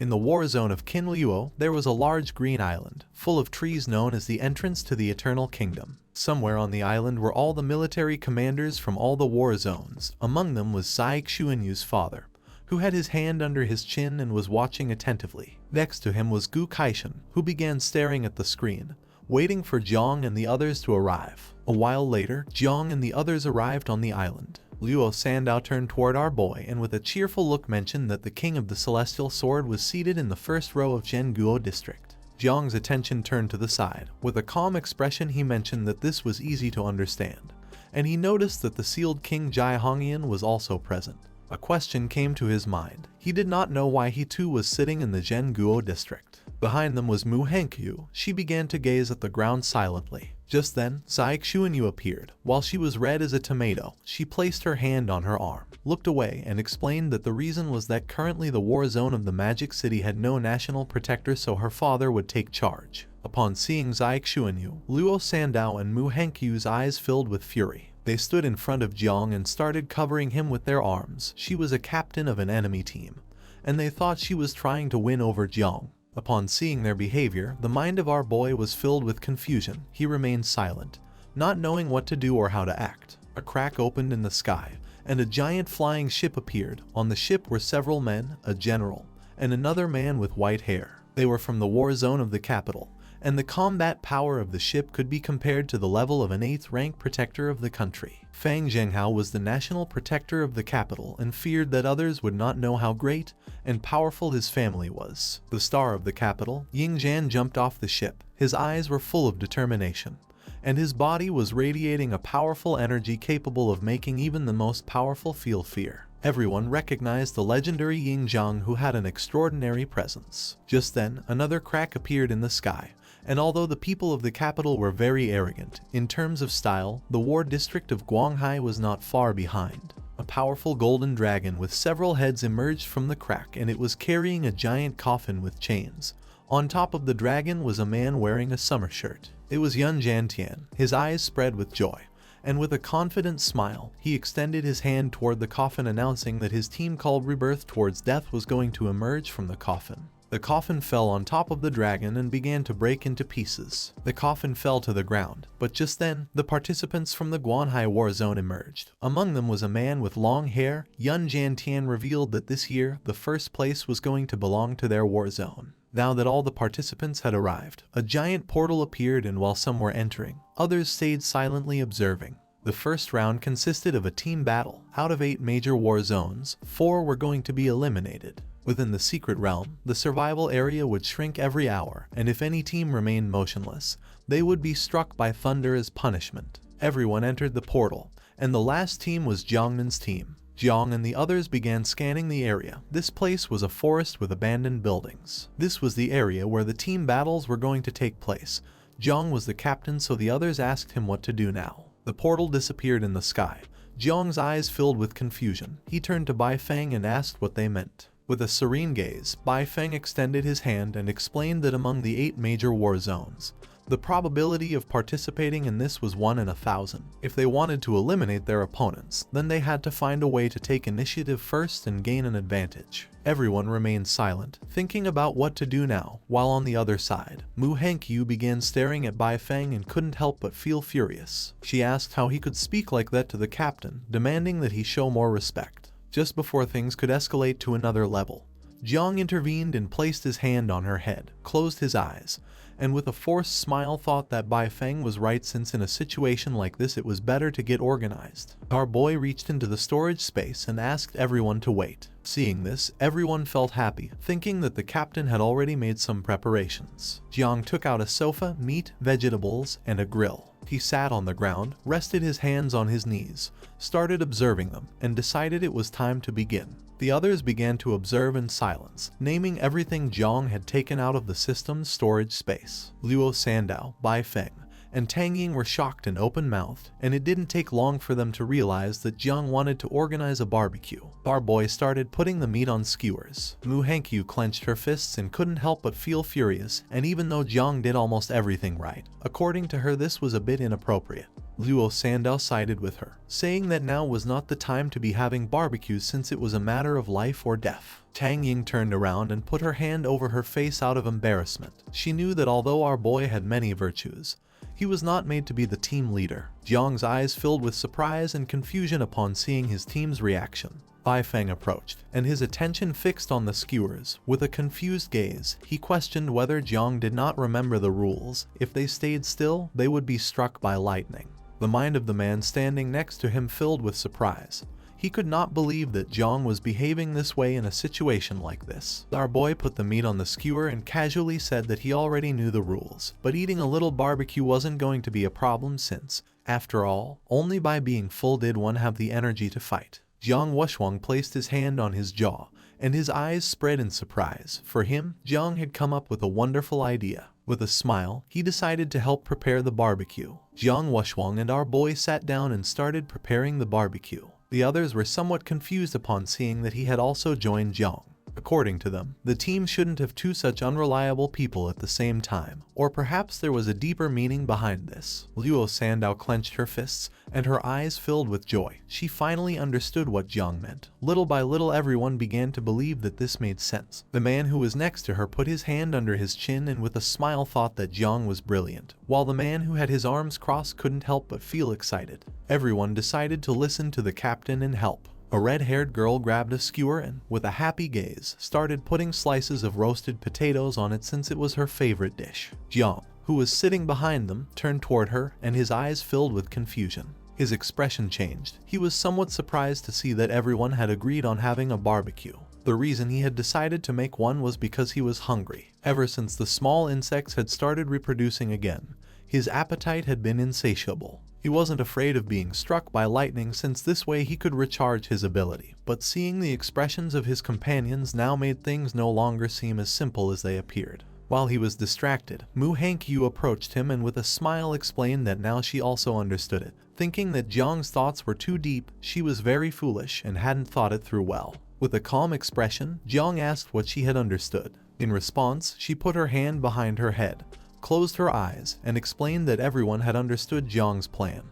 In the war zone of Kinluo, there was a large green island, full of trees known as the entrance to the Eternal Kingdom. Somewhere on the island were all the military commanders from all the war zones. Among them was Saik Xuanyu's father, who had his hand under his chin and was watching attentively. Next to him was Gu Kaishan, who began staring at the screen, waiting for Jiang and the others to arrive. A while later, Jiang and the others arrived on the island. Luo Sandao turned toward our boy and with a cheerful look mentioned that the king of the celestial sword was seated in the first row of Zhenguo district. Jiang's attention turned to the side. With a calm expression he mentioned that this was easy to understand, and he noticed that the sealed king Jai Hongyan was also present. A question came to his mind. He did not know why he too was sitting in the Zhenguo district. Behind them was Mu Henkyu. She began to gaze at the ground silently. Just then, Saik Xuanyu appeared. While she was red as a tomato, she placed her hand on her arm, looked away, and explained that the reason was that currently the war zone of the Magic City had no national protector, so her father would take charge. Upon seeing Saik Xuanyu, Luo Sandao and Mu Henkyu's eyes filled with fury. They stood in front of Jiang and started covering him with their arms. She was a captain of an enemy team, and they thought she was trying to win over Jiang. Upon seeing their behavior, the mind of our boy was filled with confusion. He remained silent, not knowing what to do or how to act. A crack opened in the sky, and a giant flying ship appeared. On the ship were several men, a general, and another man with white hair. They were from the war zone of the capital, and the combat power of the ship could be compared to the level of an 8th rank protector of the country. Fang Zhenghao was the national protector of the capital and feared that others would not know how great and powerful his family was. The star of the capital, Ying Zhan, jumped off the ship. His eyes were full of determination, and his body was radiating a powerful energy capable of making even the most powerful feel fear. Everyone recognized the legendary Ying Zhang, who had an extraordinary presence. Just then, another crack appeared in the sky, and although the people of the capital were very arrogant, in terms of style, the war district of Guanghai was not far behind. A powerful golden dragon with several heads emerged from the crack, and it was carrying a giant coffin with chains. On top of the dragon was a man wearing a summer shirt. It was Yun Jantian. His eyes spread with joy, and with a confident smile, he extended his hand toward the coffin, announcing that his team called Rebirth Towards Death was going to emerge from the coffin. The coffin fell on top of the dragon and began to break into pieces. The coffin fell to the ground, but just then, the participants from the Guanhai war zone emerged. Among them was a man with long hair. Yun Jantian revealed that this year, the first place was going to belong to their war zone. Now that all the participants had arrived, a giant portal appeared, and while some were entering, others stayed silently observing. The first round consisted of a team battle. Out of 8 major war zones, 4 were going to be eliminated. Within the secret realm, the survival area would shrink every hour, and if any team remained motionless, they would be struck by thunder as punishment. Everyone entered the portal, and the last team was Jiangnan's team. Jiang and the others began scanning the area. This place was a forest with abandoned buildings. This was the area where the team battles were going to take place. Jiang was the captain, so the others asked him what to do now. The portal disappeared in the sky. Jiang's eyes filled with confusion. He turned to Bai Feng and asked what they meant. With a serene gaze, Bai Feng extended his hand and explained that among the 8 major war zones, the probability of participating in this was 1 in 1,000. If they wanted to eliminate their opponents, then they had to find a way to take initiative first and gain an advantage. Everyone remained silent, thinking about what to do now, while on the other side, Mu Henkyu began staring at Bai Feng and couldn't help but feel furious. She asked how he could speak like that to the captain, demanding that he show more respect. Just before things could escalate to another level, Jiang intervened and placed his hand on her head, closed his eyes, and with a forced smile thought that Bai Feng was right, since in a situation like this it was better to get organized. Our boy reached into the storage space and asked everyone to wait. Seeing this, everyone felt happy, thinking that the captain had already made some preparations. Jiang took out a sofa, meat, vegetables, and a grill. He sat on the ground, rested his hands on his knees, started observing them, and decided it was time to begin. The others began to observe in silence, naming everything Jiang had taken out of the system's storage space. Luo Sandao, Bai Feng, and Tang Ying were shocked and open-mouthed, and it didn't take long for them to realize that Jiang wanted to organize a barbecue. Our boy started putting the meat on skewers. Mu Henkyu clenched her fists and couldn't help but feel furious, and even though Jiang did almost everything right, according to her this was a bit inappropriate. Luo Sandow sided with her, saying that now was not the time to be having barbecues since it was a matter of life or death. Tang Ying turned around and put her hand over her face out of embarrassment. She knew that although our boy had many virtues, he was not made to be the team leader. Jiang's eyes filled with surprise and confusion upon seeing his team's reaction. Bai Feng approached, and his attention fixed on the skewers. With a confused gaze, he questioned whether Jiang did not remember the rules. If they stayed still, they would be struck by lightning. The mind of the man standing next to him filled with surprise. He could not believe that Jiang was behaving this way in a situation like this. Our boy put the meat on the skewer and casually said that he already knew the rules, but eating a little barbecue wasn't going to be a problem since, after all, only by being full did one have the energy to fight. Jiang Wushuang placed his hand on his jaw, and his eyes spread in surprise. For him, Jiang had come up with a wonderful idea. With a smile, he decided to help prepare the barbecue. Jiang Wushuang and our boy sat down and started preparing the barbecue. The others were somewhat confused upon seeing that he had also joined Jiang. According to them, the team shouldn't have two such unreliable people at the same time, or perhaps there was a deeper meaning behind this. Luo Sandow clenched her fists, and her eyes filled with joy. She finally understood what Jiang meant. Little by little everyone began to believe that this made sense. The man who was next to her put his hand under his chin and with a smile thought that Jiang was brilliant, while the man who had his arms crossed couldn't help but feel excited. Everyone decided to listen to the captain and help. A red-haired girl grabbed a skewer and, with a happy gaze, started putting slices of roasted potatoes on it since it was her favorite dish. Jiang, who was sitting behind them, turned toward her, and his eyes filled with confusion. His expression changed. He was somewhat surprised to see that everyone had agreed on having a barbecue. The reason he had decided to make one was because he was hungry. Ever since the small insects had started reproducing again, his appetite had been insatiable. He wasn't afraid of being struck by lightning since this way he could recharge his ability, but seeing the expressions of his companions now made things no longer seem as simple as they appeared. While he was distracted, Mu Hankyu approached him and with a smile explained that now she also understood it. Thinking that Jiang's thoughts were too deep, she was very foolish and hadn't thought it through well. With a calm expression, Jiang asked what she had understood. In response, she put her hand behind her head, closed her eyes, and explained that everyone had understood Jiang's plan,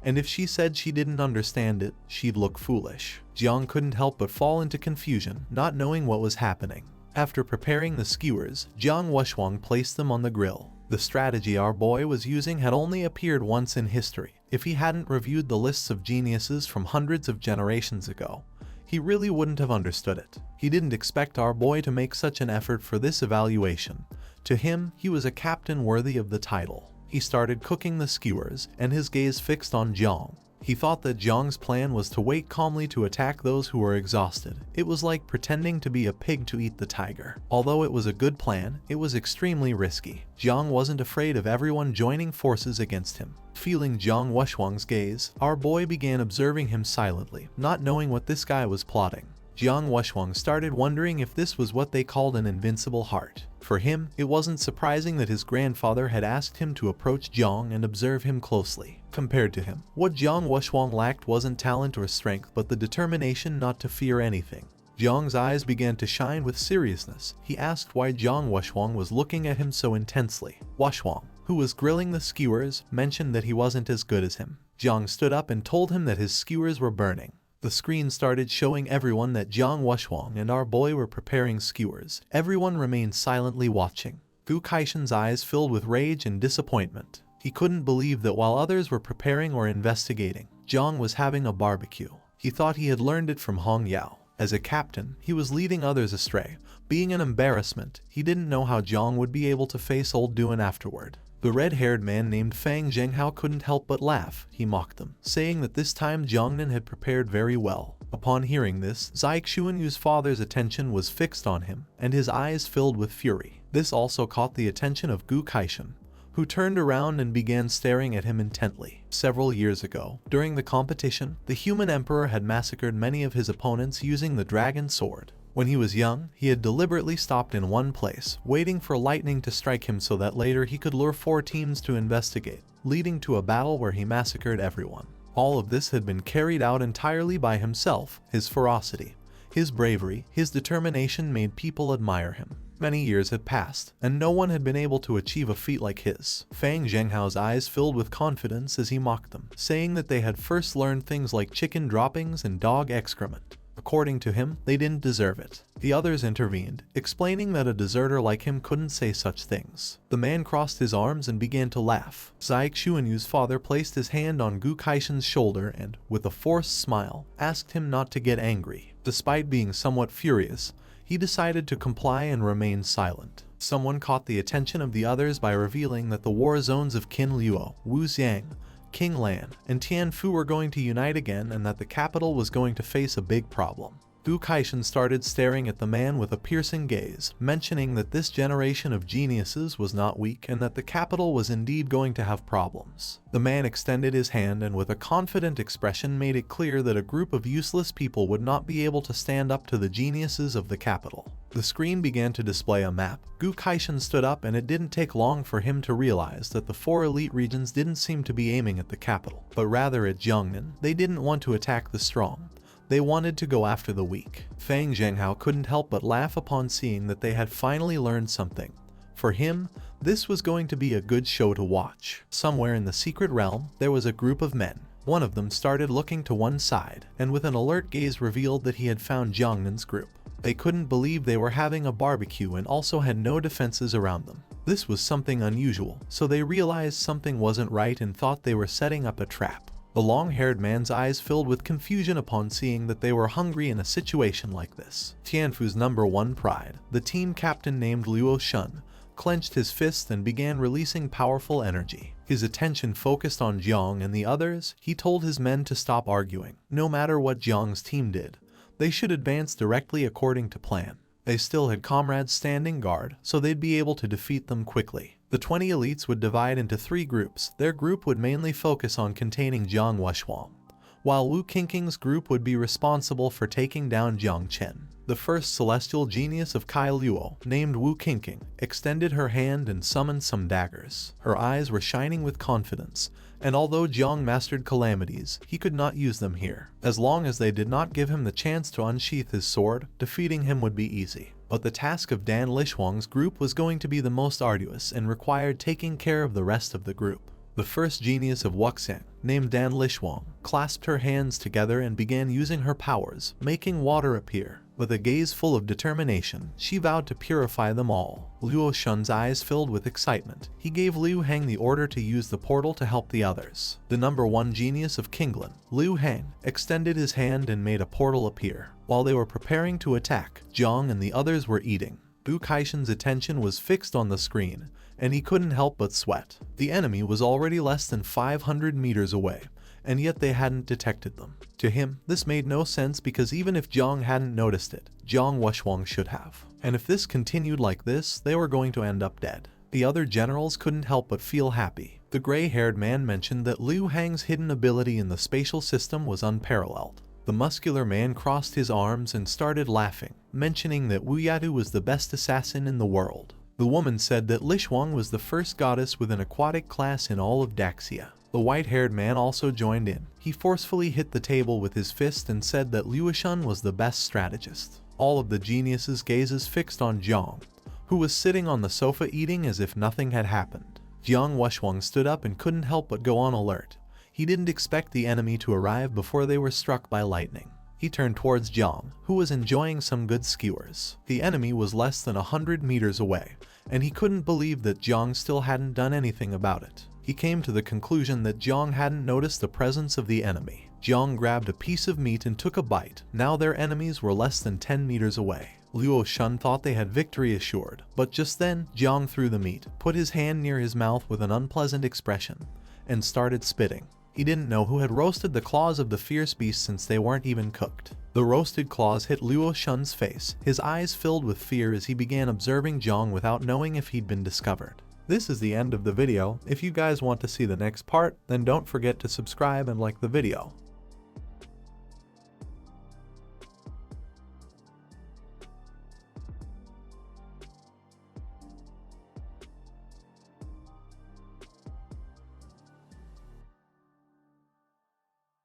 and if she said she didn't understand it, she'd look foolish. Jiang couldn't help but fall into confusion, not knowing what was happening. After preparing the skewers, Jiang Wushuang placed them on the grill. The strategy our boy was using had only appeared once in history. If he hadn't reviewed the lists of geniuses from hundreds of generations ago, he really wouldn't have understood it. He didn't expect our boy to make such an effort for this evaluation. To him, he was a captain worthy of the title. He started cooking the skewers, and his gaze fixed on Jiang. He thought that Jiang's plan was to wait calmly to attack those who were exhausted. It was like pretending to be a pig to eat the tiger. Although it was a good plan, it was extremely risky. Jiang wasn't afraid of everyone joining forces against him. Feeling Jiang Wushuang's gaze, our boy began observing him silently, not knowing what this guy was plotting. Jiang Wushuang started wondering if this was what they called an invincible heart. For him, it wasn't surprising that his grandfather had asked him to approach Jiang and observe him closely. Compared to him, what Jiang Wushuang lacked wasn't talent or strength but the determination not to fear anything. Jiang's eyes began to shine with seriousness. He asked why Jiang Wushuang was looking at him so intensely. Wushuang, who was grilling the skewers, mentioned that he wasn't as good as him. Jiang stood up and told him that his skewers were burning. The screen started showing everyone that Jiang Wushuang and our boy were preparing skewers. Everyone remained silently watching. Gu Kaishan's eyes filled with rage and disappointment. He couldn't believe that while others were preparing or investigating, Jiang was having a barbecue. He thought he had learned it from Hong Yao. As a captain, he was leading others astray. Being an embarrassment, he didn't know how Jiang would be able to face old Duan afterward. The red-haired man named Fang Zhenghao couldn't help but laugh. He mocked them, saying that this time Jiangnan had prepared very well. Upon hearing this, Zai Xuanyu's father's attention was fixed on him, and his eyes filled with fury. This also caught the attention of Gu Kaishan, who turned around and began staring at him intently. Several years ago, during the competition, the human emperor had massacred many of his opponents using the dragon sword. When he was young, he had deliberately stopped in one place, waiting for lightning to strike him so that later he could lure 4 teams to investigate, leading to a battle where he massacred everyone. All of this had been carried out entirely by himself. His ferocity, his bravery, his determination made people admire him. Many years had passed, and no one had been able to achieve a feat like his. Fang Zhenghao's eyes filled with confidence as he mocked them, saying that they had first learned things like chicken droppings and dog excrement. According to him, they didn't deserve it. The others intervened, explaining that a deserter like him couldn't say such things. The man crossed his arms and began to laugh. Zai Xuanyu's father placed his hand on Gu Kaishan's shoulder and, with a forced smile, asked him not to get angry. Despite being somewhat furious, he decided to comply and remain silent. Someone caught the attention of the others by revealing that the war zones of Qin Luo, Wu Xiang, King Lan, and Tianfu were going to unite again and that the capital was going to face a big problem. Gu Kaishan started staring at the man with a piercing gaze, mentioning that this generation of geniuses was not weak and that the capital was indeed going to have problems. The man extended his hand and with a confident expression made it clear that a group of useless people would not be able to stand up to the geniuses of the capital. The screen began to display a map. Gu Kaishan stood up and it didn't take long for him to realize that the 4 elite regions didn't seem to be aiming at the capital, but rather at Jiangnan. They didn't want to attack the strong. They wanted to go after the weak. Fang Zhenghao couldn't help but laugh upon seeing that they had finally learned something. For him, this was going to be a good show to watch. Somewhere in the secret realm, there was a group of men. One of them started looking to one side, and with an alert gaze revealed that he had found Jiangnan's group. They couldn't believe they were having a barbecue and also had no defenses around them. This was something unusual, so they realized something wasn't right and thought they were setting up a trap. The long-haired man's eyes filled with confusion upon seeing that they were hungry in a situation like this. Tianfu's #1 pride, the team captain named Luo Shun, clenched his fist and began releasing powerful energy. His attention focused on Jiang and the others. He told his men to stop arguing. No matter what Jiang's team did, they should advance directly according to plan. They still had comrades standing guard, so they'd be able to defeat them quickly. The 20 elites would divide into 3 groups. Their group would mainly focus on containing Jiang Wuxuang, while Wu Qingqing's group would be responsible for taking down Jiang Chen. The first celestial genius of Kai Luo, named Wu Qingqing, extended her hand and summoned some daggers. Her eyes were shining with confidence, and although Jiang mastered calamities, he could not use them here. As long as they did not give him the chance to unsheath his sword, defeating him would be easy. But the task of Dan Lishuang's group was going to be the most arduous and required taking care of the rest of the group. The first genius of Wuxiang, named Dan Lishuang, clasped her hands together and began using her powers, making water appear. With a gaze full of determination, she vowed to purify them all. Luo Shun's eyes filled with excitement. He gave Liu Hang the order to use the portal to help the others. The #1 genius of Qinglan, Liu Hang, extended his hand and made a portal appear. While they were preparing to attack, Jiang and the others were eating. Gu Kaishan's attention was fixed on the screen, and he couldn't help but sweat. The enemy was already less than 500 meters away, and yet they hadn't detected them. To him, this made no sense because even if Jiang hadn't noticed it, Jiang Wuxuang should have. And if this continued like this, they were going to end up dead. The other generals couldn't help but feel happy. The gray-haired man mentioned that Liu Hang's hidden ability in the spatial system was unparalleled. The muscular man crossed his arms and started laughing, mentioning that Wu Yadu was the best assassin in the world. The woman said that Lishuang was the first goddess with an aquatic class in all of Daxia. The white-haired man also joined in. He forcefully hit the table with his fist and said that Luoshun was the best strategist. All of the geniuses' gazes fixed on Jiang, who was sitting on the sofa eating as if nothing had happened. Jiang Wuxuang stood up and couldn't help but go on alert. He didn't expect the enemy to arrive before they were struck by lightning. He turned towards Jiang, who was enjoying some good skewers. The enemy was less than 100 meters away, and he couldn't believe that Jiang still hadn't done anything about it. He came to the conclusion that Jiang hadn't noticed the presence of the enemy. Jiang grabbed a piece of meat and took a bite. Now their enemies were less than 10 meters away. Luo Shun thought they had victory assured, but just then, Jiang threw the meat, put his hand near his mouth with an unpleasant expression, and started spitting. He didn't know who had roasted the claws of the fierce beast since they weren't even cooked. The roasted claws hit Luo Shun's face, his eyes filled with fear as he began observing Jiang without knowing if he'd been discovered. This is the end of the video. If you guys want to see the next part, then don't forget to subscribe and like the video.